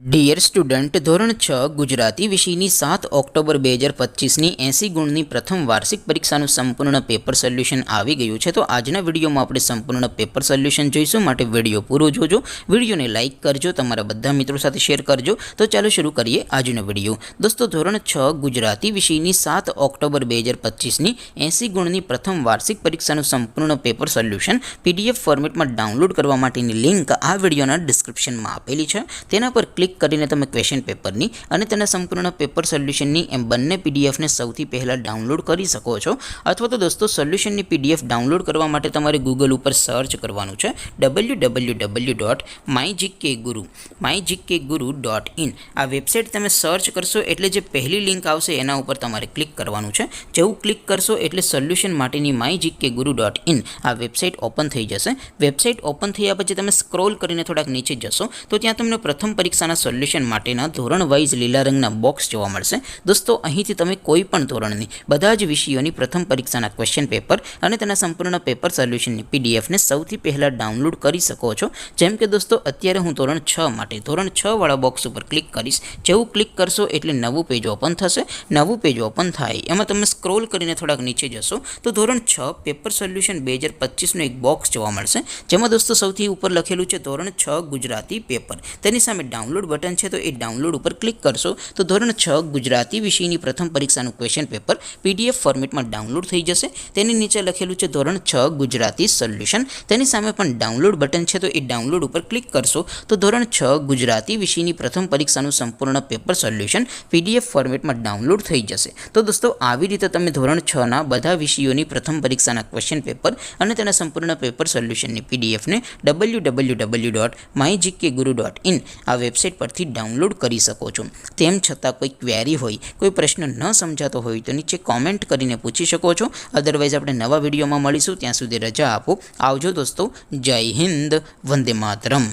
Dear student, ધોરણ 6 ગુજરાતી વિષયની 7 October 2025ની 80 ગુણની પ્રથમ વાર્ષિક પરીક્ષાનું સંપૂર્ણ પેપર સોલ્યુશન આવી ગયું છે। તો આજના વિડીયોમાં આપણે સંપૂર્ણ પેપર સોલ્યુશન જોઈશું, માટે વિડીયો પૂરો જોજો। વિડીયોને લાઇક કરજો, તમારા બધા મિત્રો સાથે શેર કરજો। તો ચાલો શરૂ કરીએ આજનો વિડીયો। દોસ્તો, ધોરણ 6 ગુજરાતી વિષયની 7 ઓક્ટોબર 2025ની 80 ગુણની પ્રથમ વાર્ષિક પરીક્ષાનું સંપૂર્ણ પેપર સોલ્યુશન પીડીએફ ફોર્મેટમાં ડાઉનલોડ કરવા માટેની લિંક આ વિડીયોના ડિસ્ક્રિપ્શનમાં આપેલી છે। તેના પર ક્લિક કરીને તમે ક્વેશ્ચન પેપરની અને તેના સંપૂર્ણ પેપર સોલ્યુશનની એમ બંને પીડીએફને સૌથી પહેલાં ડાઉનલોડ કરી શકો છો। અથવા તો દોસ્તો, સોલ્યુશનની પીડીએફ ડાઉનલોડ કરવા માટે તમારે ગૂગલ ઉપર સર્ચ કરવાનું છે www.mygkguru.in। આ વેબસાઇટ તમે સર્ચ કરશો એટલે જે પહેલી લિંક આવશે એના ઉપર તમારે ક્લિક કરવાનું છે। જેવું ક્લિક કરશો એટલે સોલ્યુશન માટેની mygkguru.in આ વેબસાઇટ ઓપન થઈ જશે। વેબસાઇટ ઓપન થયા પછી તમે સ્ક્રોલ કરીને થોડાક નીચે જશો તો ત્યાં તમને પ્રથમ પરીક્ષાના સોલ્યુશન માટેના ધોરણ વાઇઝ લીલા રંગના બોક્સ જોવા મળશે। દોસ્તો, અહીંથી તમે કોઈ પણ ધોરણની બધા જ વિષયોની પ્રથમ પરીક્ષાના ક્વેશ્ચન પેપર અને તેના સંપૂર્ણ પેપર સોલ્યુશનની પીડીએફને સૌથી પહેલાં ડાઉનલોડ કરી શકો છો। જેમ કે દોસ્તો, અત્યારે હું ધોરણ 6 માટે ધોરણ 6 વાળા બોક્સ ઉપર ક્લિક કરીશ। જેવું ક્લિક કરશો એટલે નવું પેજ ઓપન થશે। નવું પેજ ઓપન થાય એમાં તમે સ્ક્રોલ કરીને થોડાક નીચે જશો તો ધોરણ 6 પેપર સોલ્યુશન 2025નું એક બોક્સ જોવા મળશે, જેમાં દોસ્તો સૌથી ઉપર લખેલું છે ધોરણ 6 ગુજરાતી પેપર। તેની સામે ડાઉનલોડ બટન છે, તો એ ડાઉનલોડ ઉપર ક્લિક કરશો તો ધોરણ 6 ગુજરાતી વિષયની પ્રથમ પરીક્ષાનું ક્વેશ્ચન પેપર પીડીએફ ફોર્મેટમાં ડાઉનલોડ થઈ જશે। તેની નીચે લખેલું છે ધોરણ 6 ગુજરાતી સોલ્યુશન, તેની સામે પણ ડાઉનલોડ બટન છે, તો એ ડાઉનલોડ ઉપર ક્લિક કરશો તો ધોરણ 6 ગુજરાતી વિષયની પ્રથમ પરીક્ષાનું સંપૂર્ણ પેપર સોલ્યુશન પીડીએફ ફોર્મેટમાં ડાઉનલોડ થઈ જશે। તો દોસ્તો, આવી રીતે તમે ધોરણ 6ના બધા વિષયોની પ્રથમ પરીક્ષાના ક્વેશ્ચન પેપર અને તેના સંપૂર્ણ પેપર સોલ્યુશનની પીડીએફને www.mygkguru.in આ વેબસાઇટ પરથી ડાઉનલોડ કરી શકો છો। તેમ છતાં કોઈ ક્વેરી હોય, કોઈ પ્રશ્ન ન સમજાતો હોય તો નીચે કોમેન્ટ કરીને પૂછી શકો છો। અદરવાઇઝ આપણે નવા વિડીયોમાં મળીશું, ત્યાં સુધી રજા આપો। આવજો દોસ્તો, જય હિન્દ, વંદે માતરમ।